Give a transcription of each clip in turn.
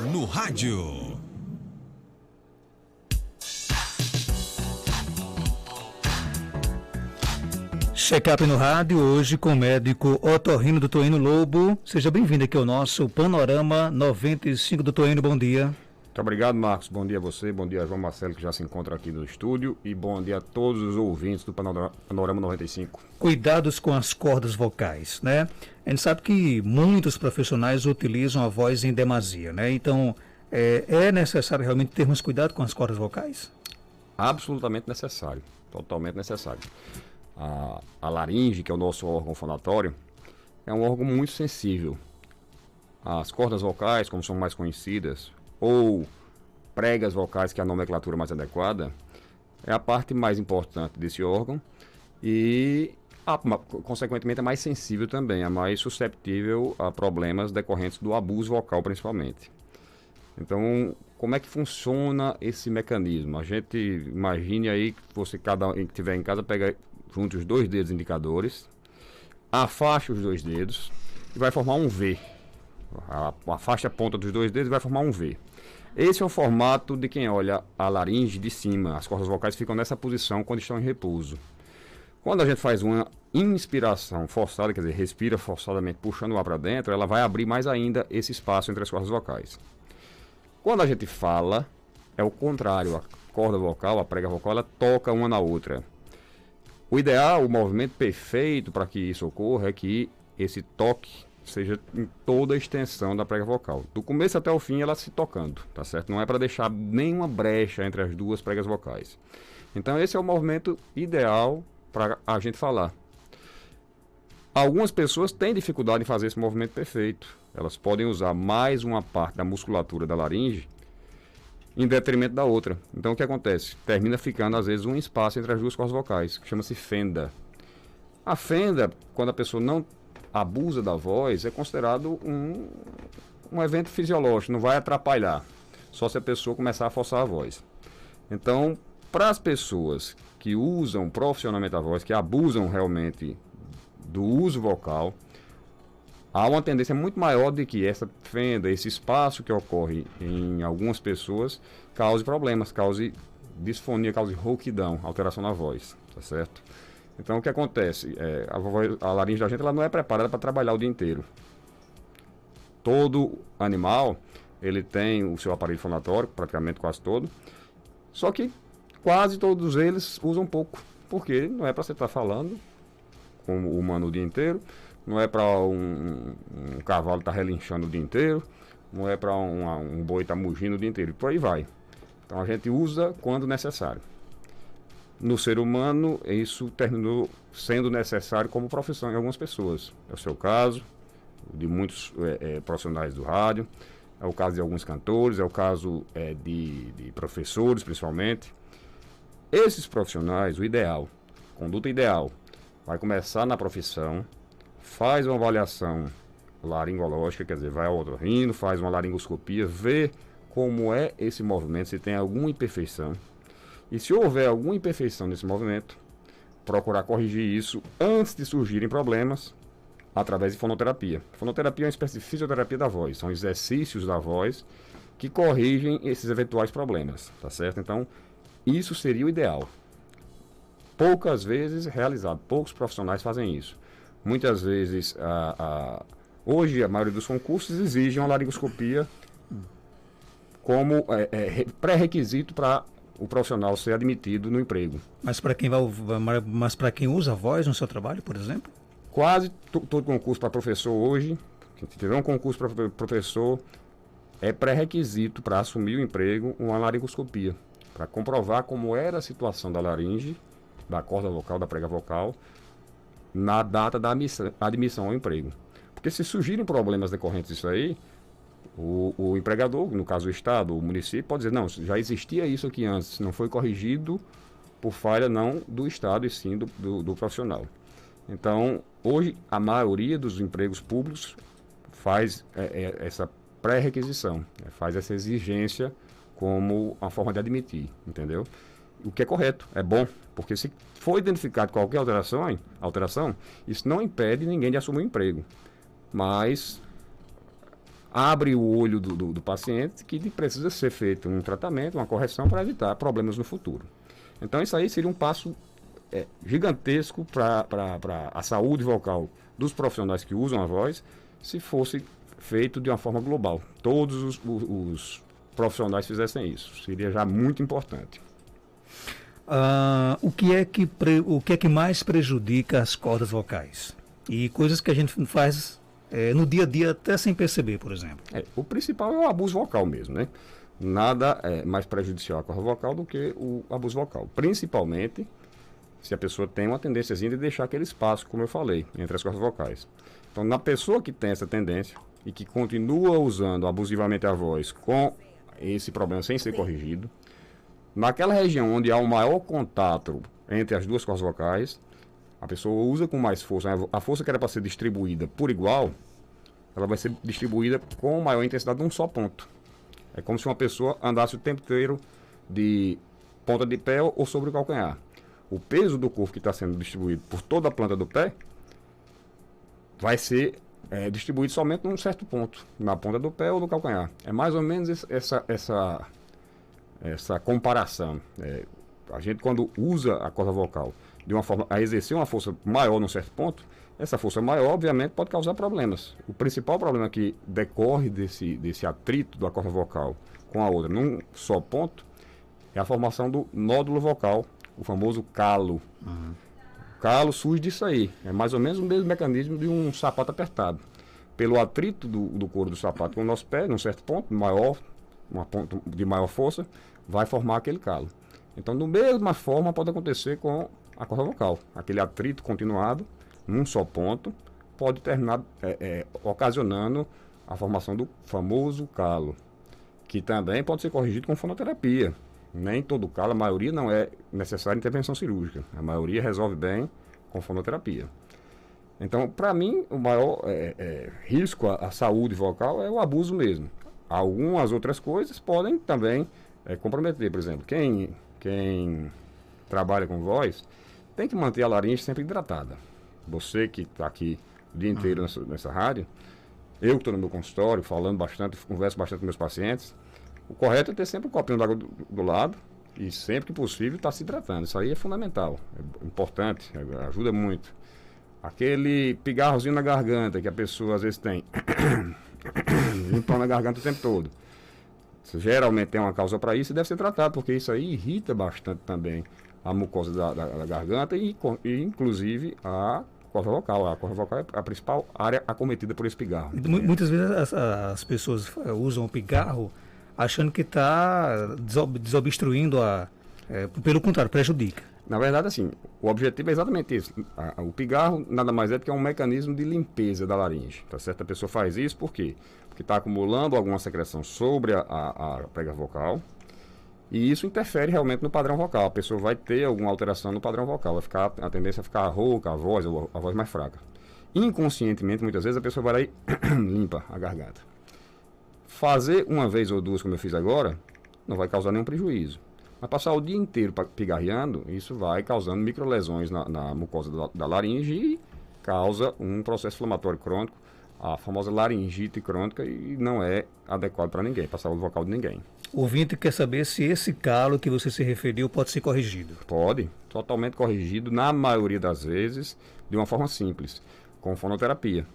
no rádio. Check-up no rádio, hoje com o médico otorrino do Toino Lobo. Seja bem-vindo aqui ao nosso Panorama 95 do Toino, bom dia. Muito obrigado, Marcos. Bom dia a você, bom dia a João Marcelo, que já se encontra aqui no estúdio, e bom dia a todos os ouvintes do Panorama 95. Cuidados com as cordas vocais, né? A gente sabe que muitos profissionais utilizam a voz em demasia, né? Então, é necessário realmente termos cuidado com as cordas vocais? Absolutamente necessário, totalmente necessário. A laringe, que é o nosso órgão fonatório, é um órgão muito sensível. As cordas vocais, como são mais conhecidas, ou pregas vocais, que é a nomenclatura mais adequada, é a parte mais importante desse órgão e, consequentemente, é mais sensível também, é mais susceptível a problemas decorrentes do abuso vocal, principalmente. Então, como é que funciona esse mecanismo? A gente imagine aí que você, cada um que estiver em casa, pega junte os dois dedos indicadores, afasta os dois dedos e vai formar um V. Afasta a ponta dos dois dedos e vai formar um V. Esse é o formato de quem olha a laringe de cima. As cordas vocais ficam nessa posição quando estão em repouso. Quando a gente faz uma inspiração forçada, quer dizer, respira forçadamente puxando o ar para dentro, ela vai abrir mais ainda esse espaço entre as cordas vocais. Quando a gente fala, é o contrário. A corda vocal, a prega vocal, ela toca uma na outra. O ideal, o movimento perfeito para que isso ocorra é que esse toque seja em toda a extensão da prega vocal. Do começo até o fim ela se tocando, tá certo? Não é para deixar nenhuma brecha entre as duas pregas vocais. Então esse é o movimento ideal para a gente falar. Algumas pessoas têm dificuldade em fazer esse movimento perfeito. Elas podem usar mais uma parte da musculatura da laringe em detrimento da outra. Então o que acontece? Termina ficando às vezes um espaço entre as duas cordas vocais, que chama-se fenda. A fenda, quando a pessoa não abusa da voz, é considerado um evento fisiológico, não vai atrapalhar, só se a pessoa começar a forçar a voz. Então, para as pessoas que usam profissionalmente a voz, que abusam realmente do uso vocal, há uma tendência muito maior de que essa fenda, esse espaço que ocorre em algumas pessoas, cause problemas, cause disfonia, cause rouquidão, alteração na voz, tá certo? Então o que acontece? A laringe da gente ela não é preparada para trabalhar o dia inteiro. Todo animal, ele tem o seu aparelho fonatório, praticamente quase todo, só que quase todos eles usam pouco, porque não é para você estar falando como o humano o dia inteiro, não é para um cavalo estar relinchando o dia inteiro, não é para um boi estar mugindo o dia inteiro, e por aí vai. Então a gente usa quando necessário. No ser humano, isso terminou sendo necessário como profissão em algumas pessoas. É o seu caso, de muitos profissionais do rádio, é o caso de alguns cantores, é o caso de professores, principalmente. Esses profissionais, o ideal, conduta ideal, vai começar na profissão, faz uma avaliação laringológica, quer dizer, vai ao otorrino, faz uma laringoscopia, vê como é esse movimento, se tem alguma imperfeição. E se houver alguma imperfeição nesse movimento, procurar corrigir isso antes de surgirem problemas, através de fonoterapia. Fonoterapia é uma espécie de fisioterapia da voz, são exercícios da voz que corrigem esses eventuais problemas, tá certo? Então, isso seria o ideal. Poucas vezes realizado, poucos profissionais fazem isso. Muitas vezes, hoje a maioria dos concursos exigem uma laringoscopia como pré-requisito para o profissional ser admitido no emprego. Mas para quem usa a voz no seu trabalho, por exemplo? Quase todo concurso para professor hoje, se tiver um concurso para professor, é pré-requisito para assumir o emprego uma laringoscopia, para comprovar como era a situação da laringe, da corda vocal, da prega vocal, na data da admissão ao emprego. Porque se surgirem problemas decorrentes disso aí, o empregador, no caso o Estado, o município, pode dizer, não, já existia isso aqui antes, não foi corrigido por falha não do Estado e sim do profissional. Então, hoje, a maioria dos empregos públicos faz essa pré-requisição, faz essa exigência como uma forma de admitir, entendeu? O que é correto, é bom, porque se for identificado qualquer alteração, isso não impede ninguém de assumir o emprego. Mas abre o olho do paciente que precisa ser feito um tratamento, uma correção para evitar problemas no futuro. Então isso aí seria um passo gigantesco para a saúde vocal dos profissionais que usam a voz, se fosse feito de uma forma global. Todos os profissionais fizessem isso. Seria já muito importante. O que é que mais prejudica as cordas vocais? E coisas que a gente faz no dia a dia até sem perceber, por exemplo. O principal é o abuso vocal mesmo, né? Nada é mais prejudicial à corda vocal do que o abuso vocal. Principalmente se a pessoa tem uma tendênciazinha de deixar aquele espaço, como eu falei, entre as cordas vocais. Então, na pessoa que tem essa tendência e que continua usando abusivamente a voz com esse problema sem ser corrigido, naquela região onde há um maior contato entre as duas cordas vocais, a pessoa usa com mais força. A força que era para ser distribuída por igual, ela vai ser distribuída com maior intensidade num só ponto. É como se uma pessoa andasse o tempo inteiro de ponta de pé ou sobre o calcanhar. O peso do corpo que está sendo distribuído por toda a planta do pé vai ser distribuído somente num certo ponto, na ponta do pé ou no calcanhar. É mais ou menos essa comparação. A gente, quando usa a corda vocal de uma forma a exercer uma força maior num certo ponto, essa força maior, obviamente, pode causar problemas. O principal problema que decorre desse atrito da corda vocal com a outra num só ponto é a formação do nódulo vocal, o famoso calo. O calo surge disso aí. É mais ou menos o mesmo mecanismo de um sapato apertado. Pelo atrito do couro do sapato com o nosso pé, num certo ponto, uma ponto de maior força, vai formar aquele calo. Então, da mesma forma, pode acontecer com a corda vocal. Aquele atrito continuado, num só ponto, pode terminar ocasionando a formação do famoso calo, que também pode ser corrigido com fonoterapia. Nem todo calo, a maioria não é necessária intervenção cirúrgica. A maioria resolve bem com fonoterapia. Então, para mim, o maior risco à saúde vocal é o abuso mesmo. Algumas outras coisas podem também comprometer. Por exemplo, quem trabalha com voz tem que manter a laringe sempre hidratada. Você que está aqui o dia inteiro nessa rádio, eu que estou no meu consultório, falando bastante, converso bastante com meus pacientes, o correto é ter sempre um copinho d'água do lado e sempre que possível estar se hidratando. Isso aí é fundamental, é importante, ajuda muito. Aquele pigarrozinho na garganta que a pessoa às vezes tem, limpando a garganta o tempo todo. Isso geralmente tem uma causa para isso e deve ser tratado, porque isso aí irrita bastante também a mucosa da garganta e inclusive a corda vocal. A corda vocal é a principal área acometida por esse pigarro. Muitas vezes as pessoas usam o pigarro achando que está desobstruindo pelo contrário, prejudica. Na verdade, assim, o objetivo é exatamente isso. O pigarro nada mais é do que um mecanismo de limpeza da laringe. Tá certo? A pessoa faz isso por quê? Porque está acumulando alguma secreção sobre a prega vocal e isso interfere realmente no padrão vocal. A pessoa vai ter alguma alteração no padrão vocal, a tendência a ficar rouca, a voz mais fraca. Inconscientemente, muitas vezes, a pessoa vai lá e limpa a garganta. Fazer uma vez ou duas, como eu fiz agora, não vai causar nenhum prejuízo. Mas passar o dia inteiro pigarreando, isso vai causando microlesões na mucosa da laringe e causa um processo inflamatório crônico, a famosa laringite crônica, e não é adequado para ninguém, para a saúde vocal de ninguém. O ouvinte quer saber se esse calo que você se referiu pode ser corrigido. Pode, totalmente corrigido, na maioria das vezes, de uma forma simples, com fonoterapia.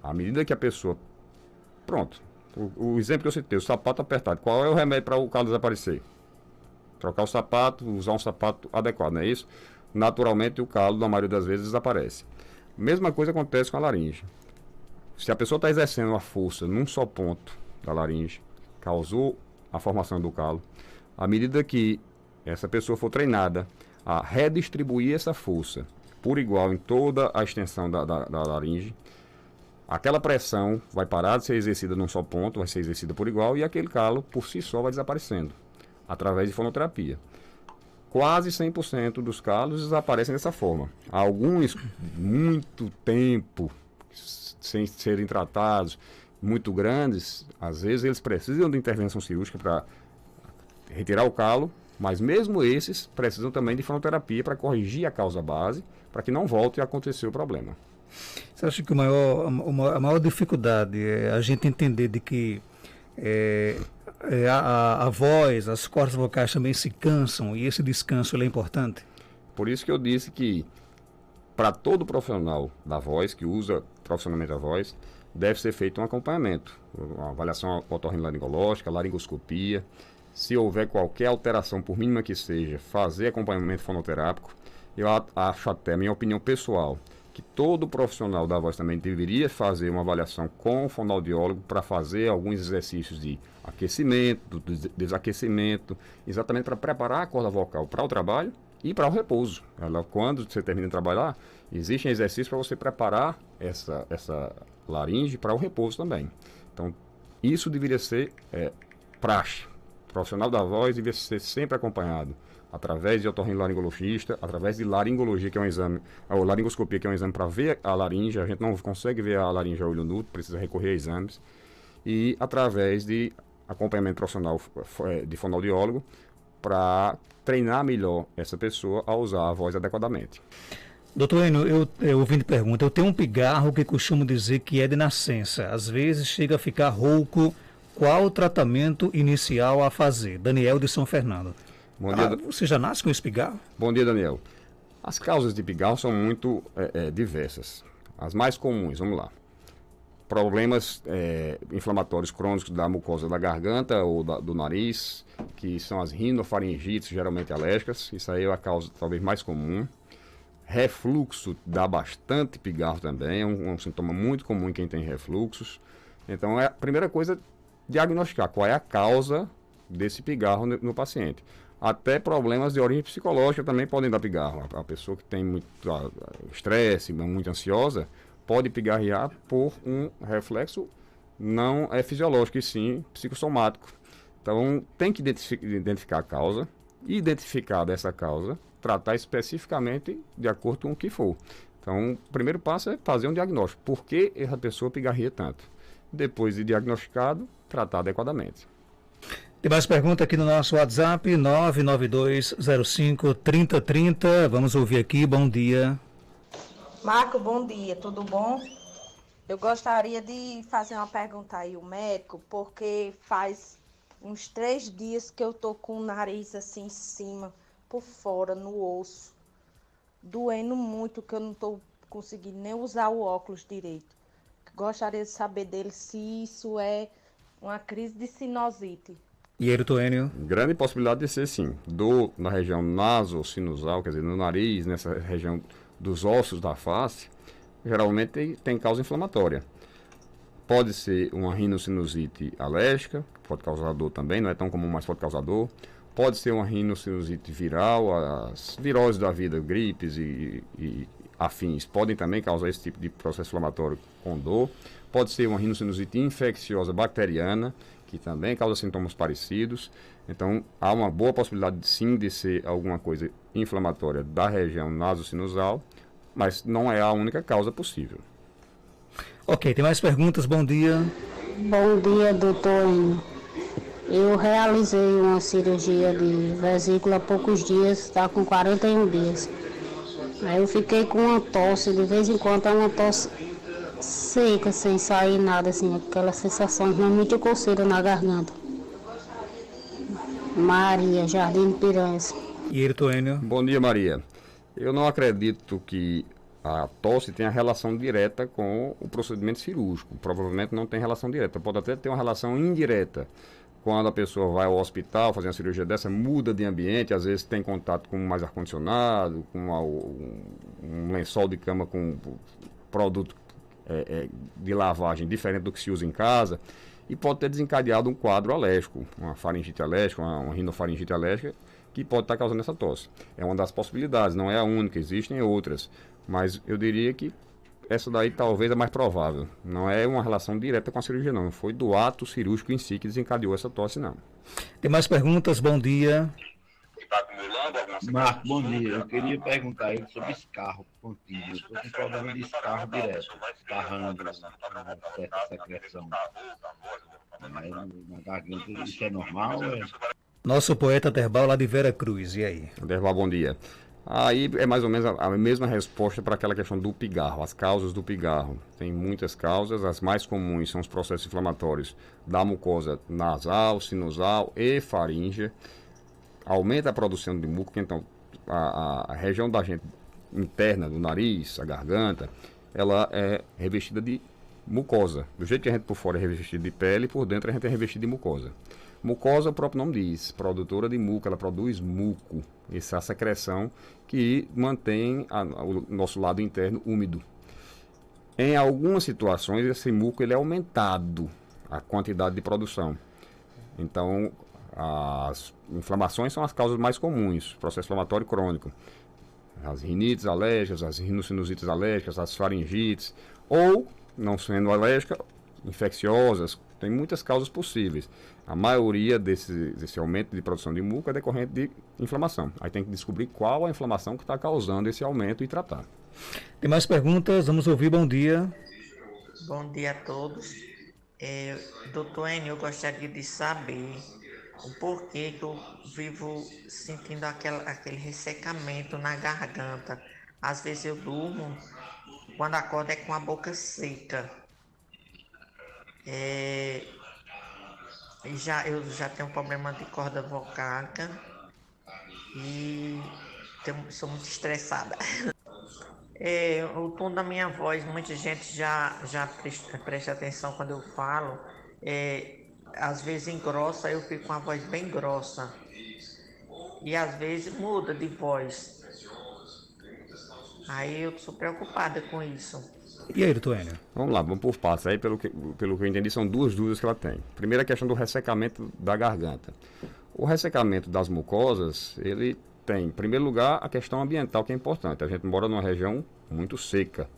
À medida que a pessoa... Pronto, o exemplo que eu citei, o sapato apertado, qual é o remédio para o calo desaparecer? Trocar o sapato, usar um sapato adequado, não é isso? Naturalmente o calo, na maioria das vezes, desaparece. Mesma coisa acontece com a laringe. Se a pessoa está exercendo uma força num só ponto da laringe, causou a formação do calo, à medida que essa pessoa for treinada a redistribuir essa força por igual em toda a extensão da laringe, aquela pressão vai parar de ser exercida num só ponto, vai ser exercida por igual e aquele calo por si só vai desaparecendo, através de fonoterapia. Quase 100% dos calos desaparecem dessa forma. Alguns, muito tempo, sem serem tratados, muito grandes, às vezes eles precisam de intervenção cirúrgica para retirar o calo, mas mesmo esses precisam também de fonoterapia para corrigir a causa base, para que não volte a acontecer o problema. Você acha que a maior dificuldade é a gente entender de que a voz, as cordas vocais também se cansam e esse descanso ele é importante? Por isso que eu disse que para todo profissional da voz, que usa profissionalmente a voz, deve ser feito um acompanhamento, uma avaliação otorrinolaringológica, laringoscopia. Se houver qualquer alteração, por mínima que seja, fazer acompanhamento fonoterápico. Eu acho até, minha opinião pessoal, que todo profissional da voz também deveria fazer uma avaliação com o fonoaudiólogo para fazer alguns exercícios de aquecimento, desaquecimento, exatamente para preparar a corda vocal para o trabalho e para o repouso. Quando você termina de trabalhar, existem exercícios para você preparar essa laringe para o repouso também. Então, isso deveria ser praxe. O profissional da voz deveria ser sempre acompanhado através de otorrinolaringologista, através de laringologia, que é um exame, ou laringoscopia, que é um exame para ver a laringe. A gente não consegue ver a laringe a olho nu, precisa recorrer a exames. E através de acompanhamento profissional de fonoaudiólogo para treinar melhor essa pessoa a usar a voz adequadamente. Doutor Enio, eu ouvindo pergunta, eu tenho um pigarro que costumo dizer que é de nascença. Às vezes chega a ficar rouco. Qual o tratamento inicial a fazer? Daniel de São Fernando. Bom dia, você já nasce com esse pigarro? Bom dia, Daniel. As causas de pigarro são muito diversas. As mais comuns, vamos lá. Problemas inflamatórios crônicos da mucosa da garganta ou do nariz, que são as rinofaringites, geralmente alérgicas. Isso aí é a causa talvez mais comum. Refluxo dá bastante pigarro também, é um sintoma muito comum em quem tem refluxos. Então, a primeira coisa, diagnosticar qual é a causa desse pigarro no paciente. Até problemas de origem psicológica também podem dar pigarro. A pessoa que tem muito estresse, muito ansiosa, pode pigarrear por um reflexo não fisiológico, e sim psicossomático. Então, tem que identificar a causa, identificar dessa causa, tratar especificamente de acordo com o que for. Então, o primeiro passo é fazer um diagnóstico. Por que essa pessoa pigarreia tanto? Depois de diagnosticado, tratar adequadamente. Tem mais pergunta aqui no nosso WhatsApp, 992053030. Vamos ouvir aqui, bom dia. Marco, bom dia, tudo bom? Eu gostaria de fazer uma pergunta aí ao médico, porque faz uns 3 dias que eu tô com o nariz assim em cima, por fora, no osso, doendo muito, que eu não tô conseguindo nem usar o óculos direito. Gostaria de saber dele se isso é uma crise de sinusite. E ele, Toênio? Grande possibilidade de ser, sim. Dor na região nasocinusal, quer dizer, no nariz, nessa região dos ossos da face, geralmente tem causa inflamatória. Pode ser uma rinocinusite alérgica, que pode causar dor também, não é tão comum, mas pode causar dor. Pode ser uma rinocinusite viral, as viroses da vida, gripes e afins, podem também causar esse tipo de processo inflamatório com dor. Pode ser uma rinocinusite infecciosa bacteriana, que também causa sintomas parecidos. Então, há uma boa possibilidade, sim, de ser alguma coisa inflamatória da região nasocinusal, mas não é a única causa possível. Ok, tem mais perguntas? Bom dia. Bom dia, doutor. Eu realizei uma cirurgia de vesícula há poucos dias, está com 41 dias. Aí eu fiquei com uma tosse, de vez em quando é uma tosse seca, sem sair nada, assim, aquela sensação de muita coceira na garganta. Maria, Jardim Piranhas. E ele, Toênio? Bom dia, Maria. Eu não acredito que a tosse tenha relação direta com o procedimento cirúrgico. Provavelmente não tem relação direta. Pode até ter uma relação indireta. Quando a pessoa vai ao hospital fazer uma cirurgia dessa, muda de ambiente, às vezes tem contato com mais ar-condicionado, com um lençol de cama com produto de lavagem diferente do que se usa em casa, e pode ter desencadeado um quadro alérgico, uma faringite alérgica, uma rinofaringite alérgica, que pode estar causando essa tosse. É uma das possibilidades, não é a única, existem outras, mas eu diria que essa daí talvez é mais provável. Não é uma relação direta com a cirurgia, não. Não foi do ato cirúrgico em si que desencadeou essa tosse, não. Tem mais perguntas? Bom dia. Marco, bom dia. Eu queria perguntar a ele sobre escarro contínuo. Eu estou com problema de escarro direto, escarrando uma certa secreção. Na garganta, isso é normal? Nosso poeta Derbal lá de Vera Cruz, e aí? Derbal, bom dia. Aí é mais ou menos a mesma resposta para aquela questão do pigarro, as causas do pigarro. Tem muitas causas, as mais comuns são os processos inflamatórios da mucosa nasal, sinusal e faríngea. Aumenta a produção de muco, então a região da gente interna do nariz, a garganta, ela é revestida de mucosa. Do jeito que a gente por fora é revestido de pele, por dentro a gente é revestido de mucosa. Mucosa, o próprio nome diz, produtora de muco, ela produz muco, essa secreção que mantém o nosso lado interno úmido. Em algumas situações, esse muco ele é aumentado, a quantidade de produção. Então, as inflamações são as causas mais comuns, processo inflamatório crônico. As rinites alérgicas, as rinossinusites alérgicas, as faringites, ou, não sendo alérgica, infecciosas, tem muitas causas possíveis. A maioria desse aumento de produção de muco é decorrente de inflamação. Aí tem que descobrir qual a inflamação que está causando esse aumento e tratar. Tem mais perguntas? Vamos ouvir. Bom dia. Bom dia a todos. Doutor Enio, eu gostaria de saber o porquê que eu vivo sentindo aquele ressecamento na garganta. Às vezes eu durmo, quando acordo é com a boca seca. Eu já tenho um problema de corda vocálica e sou muito estressada. O tom da minha voz, muita gente já presta atenção quando eu falo. Às vezes engrossa, eu fico com a voz bem grossa. E às vezes muda de voz. Aí eu sou preocupada com isso. E aí, doutor Enio? Vamos lá, vamos por partes. Aí, pelo que eu entendi, são duas dúvidas que ela tem. Primeiro, a questão do ressecamento da garganta. O ressecamento das mucosas, ele tem, em primeiro lugar, a questão ambiental, que é importante. A gente mora numa região muito seca.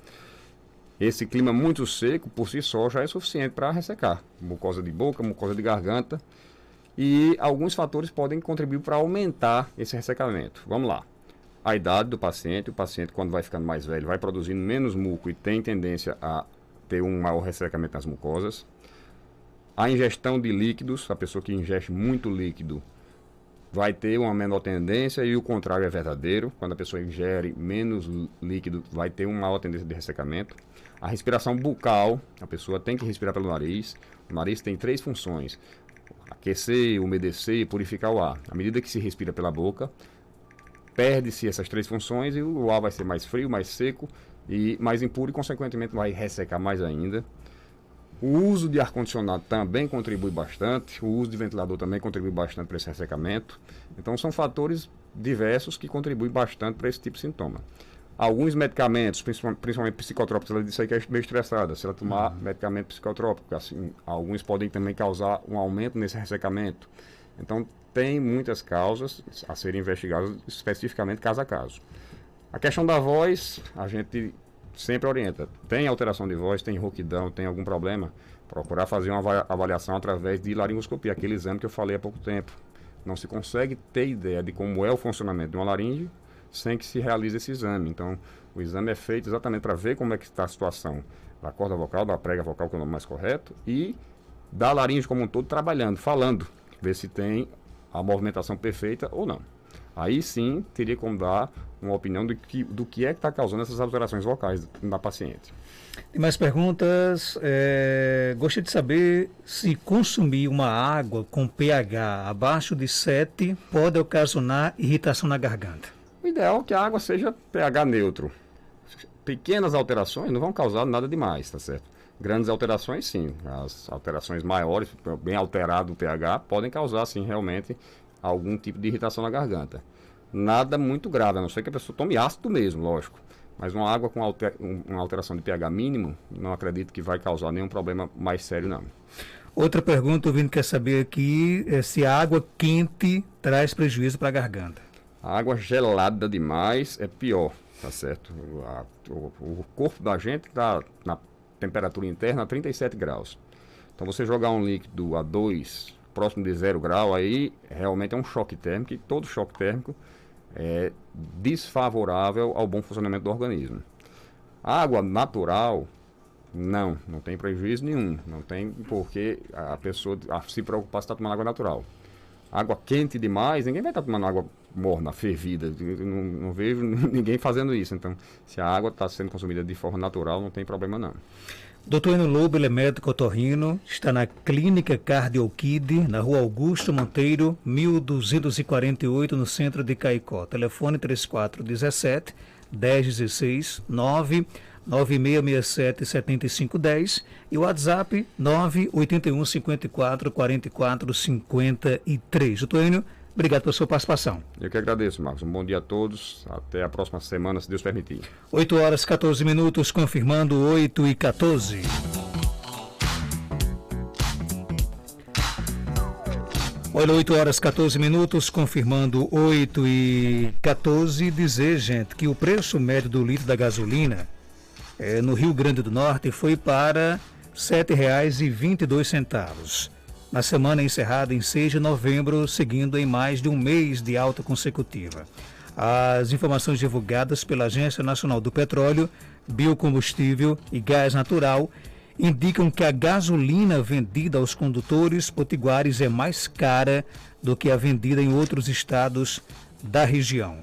Esse clima muito seco, por si só, já é suficiente para ressecar. Mucosa de boca, mucosa de garganta. E alguns fatores podem contribuir para aumentar esse ressecamento. Vamos lá. A idade do paciente, o paciente quando vai ficando mais velho vai produzindo menos muco e tem tendência a ter um maior ressecamento nas mucosas. A ingestão de líquidos, a pessoa que ingeste muito líquido vai ter uma menor tendência e o contrário é verdadeiro. Quando a pessoa ingere menos líquido vai ter uma maior tendência de ressecamento. A respiração bucal, a pessoa tem que respirar pelo nariz. O nariz tem 3 funções: aquecer, umedecer, purificar o ar. À medida que se respira pela boca, perde-se essas 3 funções e o ar vai ser mais frio, mais seco e mais impuro e, consequentemente, vai ressecar mais ainda. O uso de ar-condicionado também contribui bastante, o uso de ventilador também contribui bastante para esse ressecamento. Então, são fatores diversos que contribuem bastante para esse tipo de sintoma. Alguns medicamentos, principalmente psicotrópicos, ela disse aí que é meio estressada. Se ela tomar medicamento psicotrópico, assim, alguns podem também causar um aumento nesse ressecamento. Então, tem muitas causas a serem investigadas especificamente caso a caso. A questão da voz, a gente sempre orienta. Tem alteração de voz, tem rouquidão, tem algum problema, procurar fazer uma avaliação através de laringoscopia, aquele exame que eu falei há pouco tempo. Não se consegue ter ideia de como é o funcionamento de uma laringe sem que se realize esse exame. Então, o exame é feito exatamente para ver como é que está a situação da corda vocal, da prega vocal, que é o nome mais correto, e da laringe como um todo trabalhando, falando, ver se tem a movimentação perfeita ou não. Aí sim, teria como dar uma opinião do que é que está causando essas alterações vocais na paciente. Tem mais perguntas? Gostaria de saber se consumir uma água com pH abaixo de 7 pode ocasionar irritação na garganta. O ideal é que a água seja pH neutro. Pequenas alterações não vão causar nada demais, tá certo? Grandes alterações, sim. As alterações maiores, bem alterado o pH, podem causar, sim, realmente algum tipo de irritação na garganta. Nada muito grave, a não ser que a pessoa tome ácido mesmo, lógico. Mas uma água com uma alteração de pH mínimo, não acredito que vai causar nenhum problema mais sério, não. Outra pergunta, o ouvinte quer saber aqui se a água quente traz prejuízo para a garganta. A água gelada demais é pior, tá certo? O corpo da gente está na temperatura interna a 37 graus. Então você jogar um líquido a 2, próximo de 0 grau, aí realmente é um choque térmico, e todo choque térmico é desfavorável ao bom funcionamento do organismo. A água natural, não tem prejuízo nenhum, não tem porque a pessoa se preocupar se está tomando água natural. água quente demais, ninguém vai estar tomando água morna, fervida. Eu não vejo ninguém fazendo isso. Então, se a água está sendo consumida de forma natural, não tem problema não. Dr. Eno Lobo, ele é médico otorrino, está na Clínica Cardiokid, na Rua Augusto Monteiro, 1248, no centro de Caicó. Telefone 3417-1016, 99667-7510 e o WhatsApp 981544453. Doutor Enio, obrigado pela sua participação. Eu que agradeço, Marcos. Um bom dia a todos. Até a próxima semana, se Deus permitir. 8 horas 14 minutos, confirmando 8h14. Olha, 8 horas 14 minutos, confirmando 8h14. Dizer, gente, que o preço médio do litro da gasolina no Rio Grande do Norte foi para R$ 7,22. Na semana encerrada em 6 de novembro, seguindo em mais de um mês de alta consecutiva. As informações divulgadas pela Agência Nacional do Petróleo, Biocombustível e Gás Natural indicam que a gasolina vendida aos condutores potiguares é mais cara do que a vendida em outros estados da região.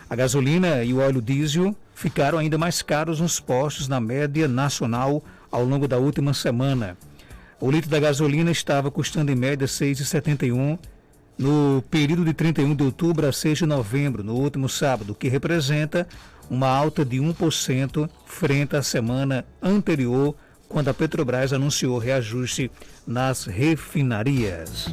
A gasolina e o óleo diesel ficaram ainda mais caros nos postos na média nacional ao longo da última semana. O litro da gasolina estava custando em média R$ 6,71 no período de 31 de outubro a 6 de novembro, no último sábado, o que representa uma alta de 1% frente à semana anterior, quando a Petrobras anunciou reajuste nas refinarias.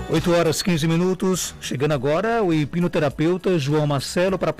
8 horas 15 minutos, chegando agora o hipnoterapeuta João Marcelo para